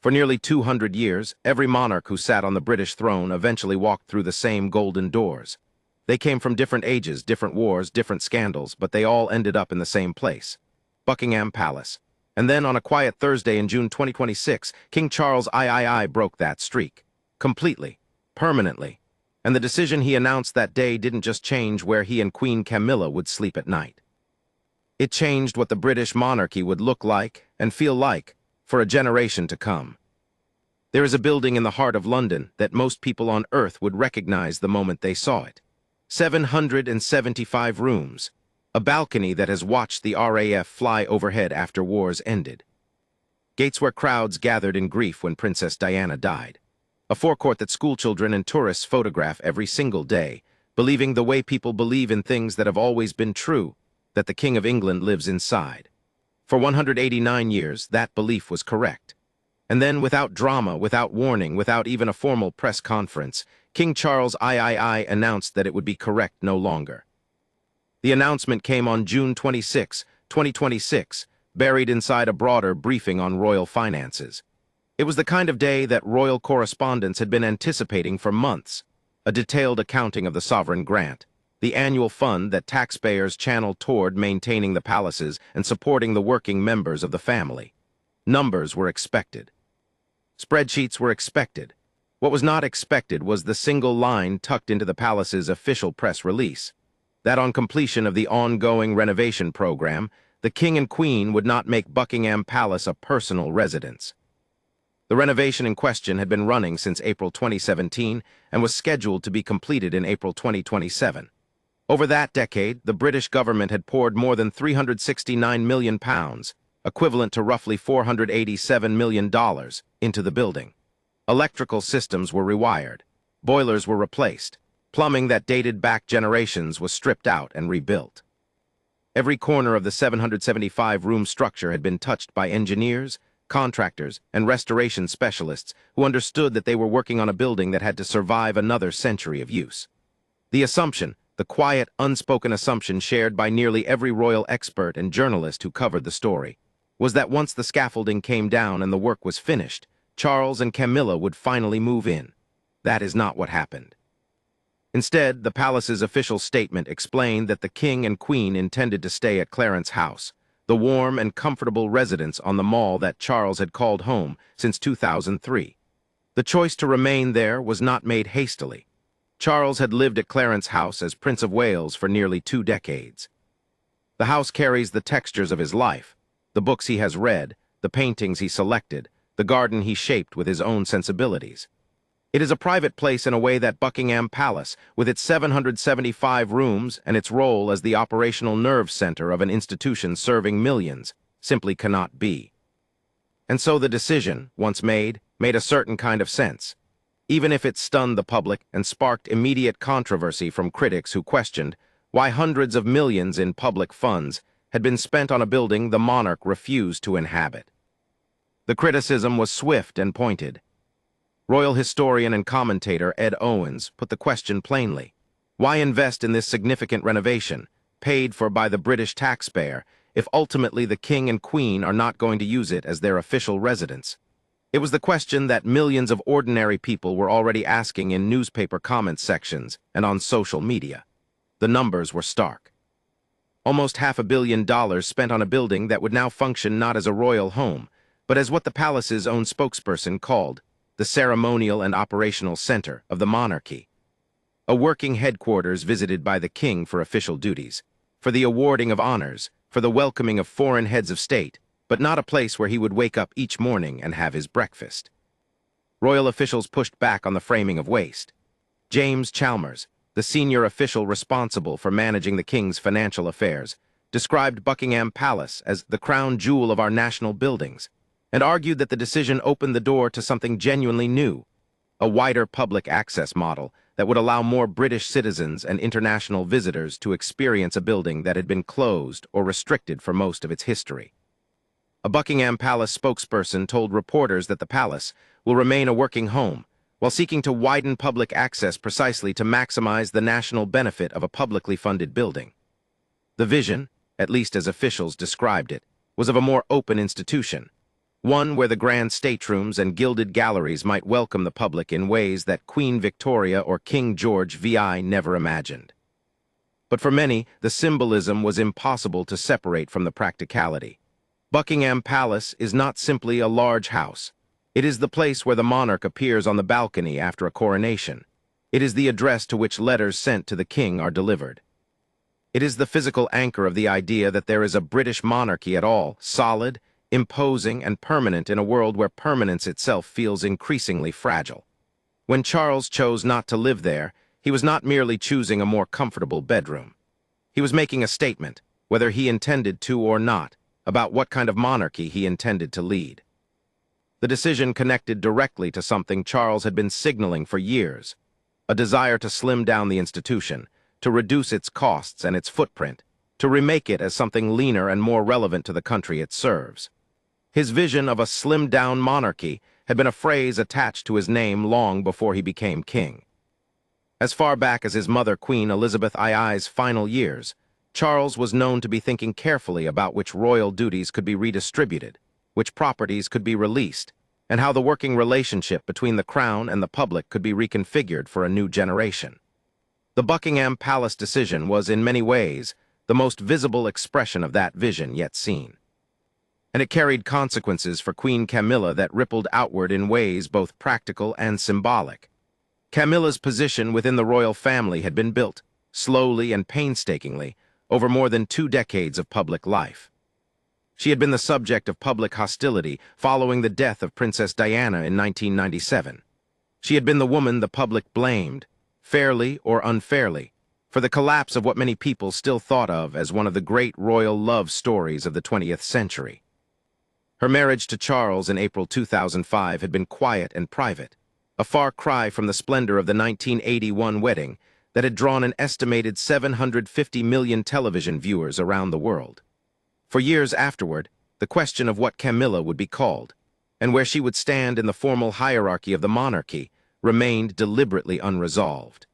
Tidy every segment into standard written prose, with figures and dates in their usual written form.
For nearly 200 years, every monarch who sat on the British throne eventually walked through the same golden doors. They came from different ages, different wars, different scandals, but they all ended up in the same place, Buckingham Palace. And then on a quiet Thursday in June 2026, King Charles III broke that streak. Completely. Permanently. And the decision he announced that day didn't just change where he and Queen Camilla would sleep at night. It changed what the British monarchy would look like and feel like for a generation to come. There is a building in the heart of London that most people on Earth would recognize the moment they saw it. 775 rooms, a balcony that has watched the RAF fly overhead after wars ended. Gates where crowds gathered in grief when Princess Diana died. A forecourt that schoolchildren and tourists photograph every single day, believing the way people believe in things that have always been true, that the King of England lives inside. For 189 years, that belief was correct. And then, without drama, without warning, without even a formal press conference, King Charles III announced that it would be correct no longer. The announcement came on June 26, 2026, buried inside a broader briefing on royal finances. It was the kind of day that royal correspondents had been anticipating for months, a detailed accounting of the sovereign grant, the annual fund that taxpayers channeled toward maintaining the palaces and supporting the working members of the family. Numbers were expected. Spreadsheets were expected. What was not expected was the single line tucked into the palace's official press release, that on completion of the ongoing renovation program, the King and Queen would not make Buckingham Palace a personal residence. The renovation in question had been running since April 2017 and was scheduled to be completed in April 2027. Over that decade, the British government had poured more than £369 million, equivalent to roughly $487 million, into the building. Electrical systems were rewired, boilers were replaced, plumbing that dated back generations was stripped out and rebuilt. Every corner of the 775-room structure had been touched by engineers, contractors, and restoration specialists who understood that they were working on a building that had to survive another century of use. The assumption, the quiet, unspoken assumption shared by nearly every royal expert and journalist who covered the story, was that once the scaffolding came down and the work was finished, Charles and Camilla would finally move in. That is not what happened. Instead, the palace's official statement explained that the King and Queen intended to stay at Clarence House, the warm and comfortable residence on the Mall that Charles had called home since 2003. The choice to remain there was not made hastily. Charles had lived at Clarence House as Prince of Wales for nearly 2 decades. The house carries the textures of his life, the books he has read, the paintings he selected, the garden he shaped with his own sensibilities. It is a private place in a way that Buckingham Palace, with its 775 rooms and its role as the operational nerve center of an institution serving millions, simply cannot be. And so the decision, once made a certain kind of sense, even if it stunned the public and sparked immediate controversy from critics who questioned why hundreds of millions in public funds had been spent on a building the monarch refused to inhabit. The criticism was swift and pointed. Royal historian and commentator Ed Owens put the question plainly: why invest in this significant renovation, paid for by the British taxpayer, if ultimately the King and Queen are not going to use it as their official residence? It was the question that millions of ordinary people were already asking in newspaper comment sections and on social media. The numbers were stark. Almost $500 million spent on a building that would now function not as a royal home, but as what the palace's own spokesperson called the ceremonial and operational center of the monarchy. A working headquarters visited by the king for official duties, for the awarding of honors, for the welcoming of foreign heads of state, but not a place where he would wake up each morning and have his breakfast. Royal officials pushed back on the framing of waste. James Chalmers, the senior official responsible for managing the king's financial affairs, described Buckingham Palace as the crown jewel of our national buildings, and argued that the decision opened the door to something genuinely new, a wider public access model that would allow more British citizens and international visitors to experience a building that had been closed or restricted for most of its history. A Buckingham Palace spokesperson told reporters that the palace will remain a working home, while seeking to widen public access precisely to maximize the national benefit of a publicly funded building. The vision, at least as officials described it, was of a more open institution, One where the grand staterooms and gilded galleries might welcome the public in ways that Queen Victoria or King George VI never imagined. But for many, the symbolism was impossible to separate from the practicality. Buckingham Palace is not simply a large house. It is the place where the monarch appears on the balcony after a coronation. It is the address to which letters sent to the king are delivered. It is the physical anchor of the idea that there is a British monarchy at all, solid, imposing, and permanent in a world where permanence itself feels increasingly fragile. When Charles chose not to live there, he was not merely choosing a more comfortable bedroom. He was making a statement, whether he intended to or not, about what kind of monarchy he intended to lead. The decision connected directly to something Charles had been signaling for years, a desire to slim down the institution, to reduce its costs and its footprint, to remake it as something leaner and more relevant to the country it serves. His vision of a slimmed-down monarchy had been a phrase attached to his name long before he became king. As far back as his mother, Queen Elizabeth II's final years, Charles was known to be thinking carefully about which royal duties could be redistributed, which properties could be released, and how the working relationship between the crown and the public could be reconfigured for a new generation. The Buckingham Palace decision was, in many ways, the most visible expression of that vision yet seen. And it carried consequences for Queen Camilla that rippled outward in ways both practical and symbolic. Camilla's position within the royal family had been built, slowly and painstakingly, over more than 2 decades of public life. She had been the subject of public hostility following the death of Princess Diana in 1997. She had been the woman the public blamed, fairly or unfairly, for the collapse of what many people still thought of as one of the great royal love stories of the 20th century. Her marriage to Charles in April 2005 had been quiet and private, a far cry from the splendor of the 1981 wedding that had drawn an estimated 750 million television viewers around the world. For years afterward, the question of what Camilla would be called, and where she would stand in the formal hierarchy of the monarchy, remained deliberately unresolved.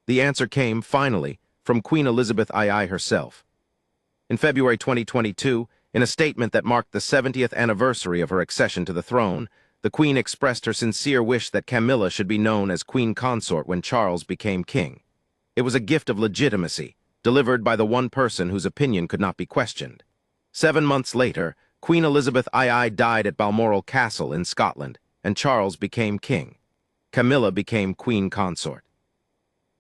The answer came, finally, from Queen Elizabeth II herself. In February 2022, in a statement that marked the 70th anniversary of her accession to the throne, the Queen expressed her sincere wish that Camilla should be known as Queen Consort when Charles became king. It was a gift of legitimacy, delivered by the one person whose opinion could not be questioned. 7 months later, Queen Elizabeth II died at Balmoral Castle in Scotland, and Charles became king. Camilla became Queen Consort.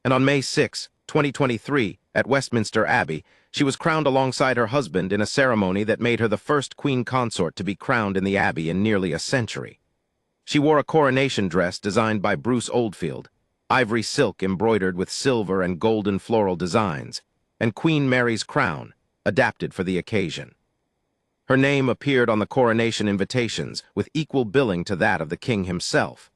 And on May 6, 2023, at Westminster Abbey, she was crowned alongside her husband in a ceremony that made her the first Queen Consort to be crowned in the Abbey in nearly a century. She wore a coronation dress designed by Bruce Oldfield, ivory silk embroidered with silver and golden floral designs, and Queen Mary's crown, adapted for the occasion. Her name appeared on the coronation invitations with equal billing to that of the king himself.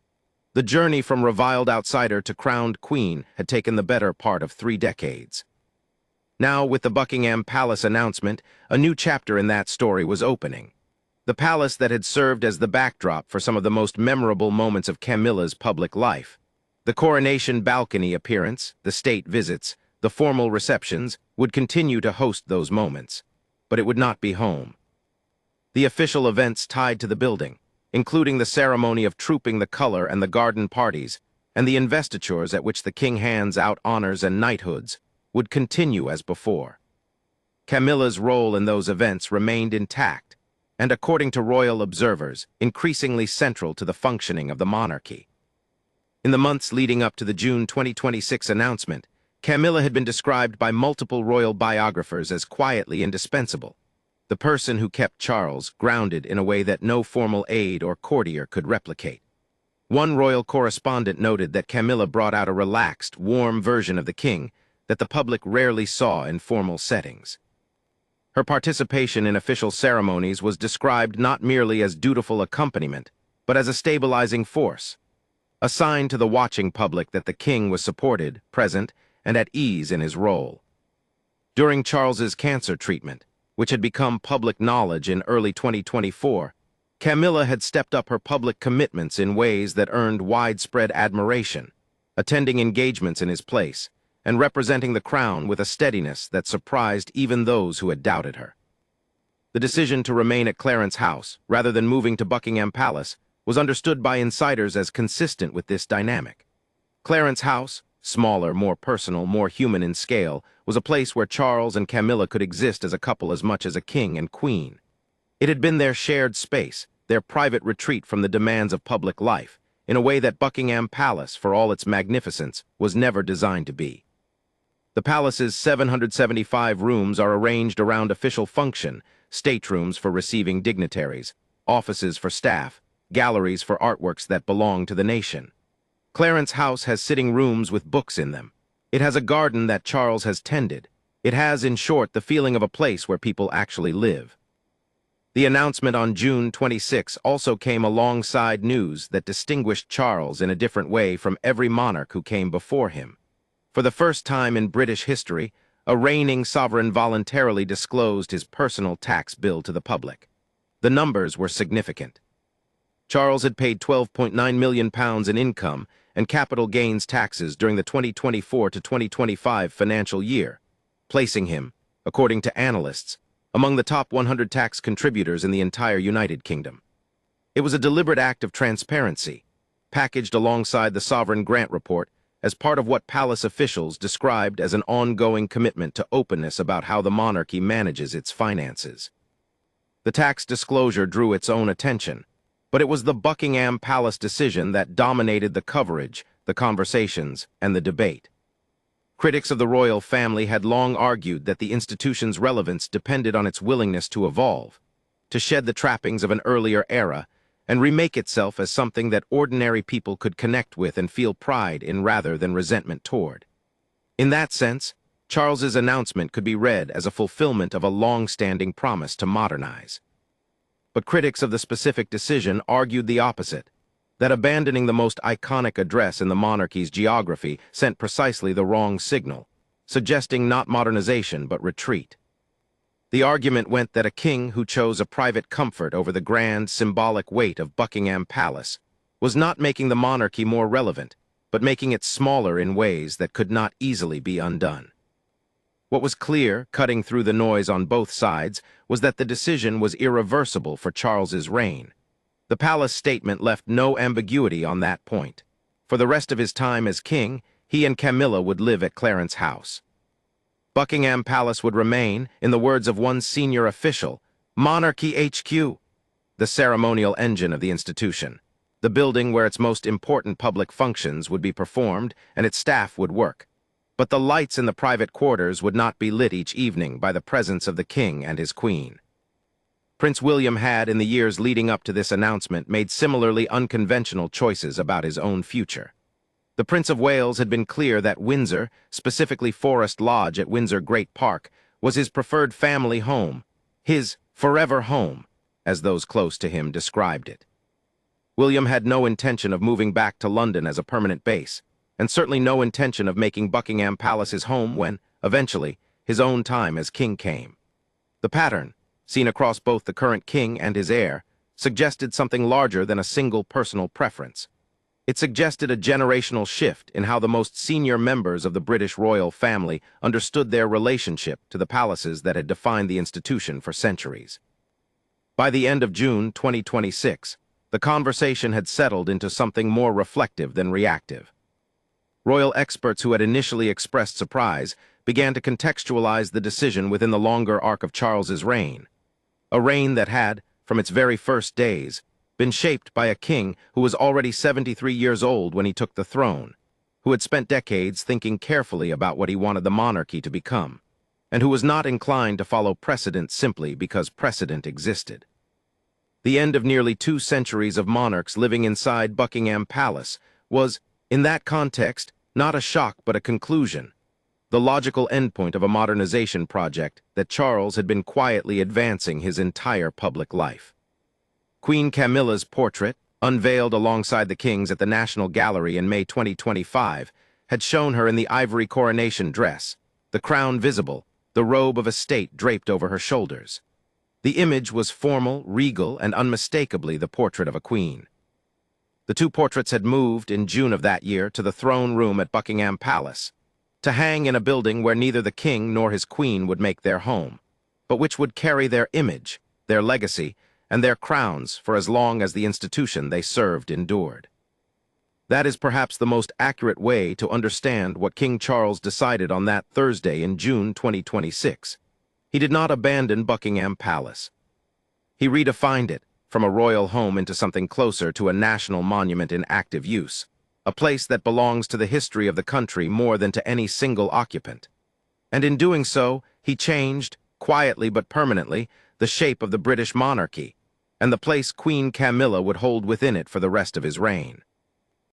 The journey from reviled outsider to crowned queen had taken the better part of 3 decades. Now, with the Buckingham Palace announcement, a new chapter in that story was opening. The palace that had served as the backdrop for some of the most memorable moments of Camilla's public life. The coronation balcony appearance, the state visits, the formal receptions would continue to host those moments, but it would not be home. The official events tied to the building, including the ceremony of trooping the color and the garden parties, and the investitures at which the king hands out honors and knighthoods, would continue as before. Camilla's role in those events remained intact, and according to royal observers, increasingly central to the functioning of the monarchy. In the months leading up to the June 2026 announcement, Camilla had been described by multiple royal biographers as quietly indispensable, the person who kept Charles grounded in a way that no formal aide or courtier could replicate. One royal correspondent noted that Camilla brought out a relaxed, warm version of the king that the public rarely saw in formal settings. Her participation in official ceremonies was described not merely as dutiful accompaniment, but as a stabilizing force, a sign to the watching public that the king was supported, present, and at ease in his role. During Charles's cancer treatment, which had become public knowledge in early 2024, Camilla had stepped up her public commitments in ways that earned widespread admiration, attending engagements in his place, and representing the crown with a steadiness that surprised even those who had doubted her. The decision to remain at Clarence House, rather than moving to Buckingham Palace, was understood by insiders as consistent with this dynamic. Clarence House, smaller, more personal, more human in scale, was a place where Charles and Camilla could exist as a couple as much as a king and queen. It had been their shared space, their private retreat from the demands of public life, in a way that Buckingham Palace, for all its magnificence, was never designed to be. The palace's 775 rooms are arranged around official function, staterooms for receiving dignitaries, offices for staff, galleries for artworks that belong to the nation. Clarence House has sitting rooms with books in them. It has a garden that Charles has tended. It has, in short, the feeling of a place where people actually live. The announcement on June 26 also came alongside news that distinguished Charles in a different way from every monarch who came before him. For the first time in British history, a reigning sovereign voluntarily disclosed his personal tax bill to the public. The numbers were significant. Charles had paid £12.9 million in income and capital gains taxes during the 2024 to 2025 financial year, placing him, according to analysts, among the top 100 tax contributors in the entire United Kingdom. It was a deliberate act of transparency, packaged alongside the Sovereign Grant Report as part of what palace officials described as an ongoing commitment to openness about how the monarchy manages its finances. The tax disclosure drew its own attention, but it was the Buckingham Palace decision that dominated the coverage, the conversations, and the debate. Critics of the royal family had long argued that the institution's relevance depended on its willingness to evolve, to shed the trappings of an earlier era, and remake itself as something that ordinary people could connect with and feel pride in rather than resentment toward. In that sense, Charles's announcement could be read as a fulfillment of a long-standing promise to modernize. But critics of the specific decision argued the opposite, that abandoning the most iconic address in the monarchy's geography sent precisely the wrong signal, suggesting not modernization but retreat. The argument went that a king who chose a private comfort over the grand, symbolic weight of Buckingham Palace was not making the monarchy more relevant, but making it smaller in ways that could not easily be undone. What was clear, cutting through the noise on both sides, was that the decision was irreversible for Charles's reign. The palace statement left no ambiguity on that point. For the rest of his time as king, he and Camilla would live at Clarence House. Buckingham Palace would remain, in the words of one senior official, Monarchy HQ, the ceremonial engine of the institution, the building where its most important public functions would be performed and its staff would work. But the lights in the private quarters would not be lit each evening by the presence of the king and his queen. Prince William had, in the years leading up to this announcement, made similarly unconventional choices about his own future. The Prince of Wales had been clear that Windsor, specifically Forest Lodge at Windsor Great Park, was his preferred family home, his forever home, as those close to him described it. William had no intention of moving back to London as a permanent base, and certainly no intention of making Buckingham Palace his home when, eventually, his own time as king came. The pattern, seen across both the current king and his heir, suggested something larger than a single personal preference. It suggested a generational shift in how the most senior members of the British royal family understood their relationship to the palaces that had defined the institution for centuries. By the end of June 2026, the conversation had settled into something more reflective than reactive. Royal experts who had initially expressed surprise began to contextualize the decision within the longer arc of Charles's reign, a reign that had, from its very first days, been shaped by a king who was already 73 years old when he took the throne, who had spent decades thinking carefully about what he wanted the monarchy to become, and who was not inclined to follow precedent simply because precedent existed. The end of nearly 2 centuries of monarchs living inside Buckingham Palace was, in that context, not a shock but a conclusion, the logical endpoint of a modernization project that Charles had been quietly advancing his entire public life. Queen Camilla's portrait, unveiled alongside the king's at the National Gallery in May 2025, had shown her in the ivory coronation dress, the crown visible, the robe of estate draped over her shoulders. The image was formal, regal, and unmistakably the portrait of a queen. The 2 portraits had moved in June of that year to the throne room at Buckingham Palace, to hang in a building where neither the king nor his queen would make their home, but which would carry their image, their legacy, and their crowns for as long as the institution they served endured. That is perhaps the most accurate way to understand what King Charles decided on that Thursday in June 2026. He did not abandon Buckingham Palace. He redefined it from a royal home into something closer to a national monument in active use, a place that belongs to the history of the country more than to any single occupant. And in doing so, he changed, quietly but permanently, the shape of the British monarchy, and the place Queen Camilla would hold within it for the rest of his reign.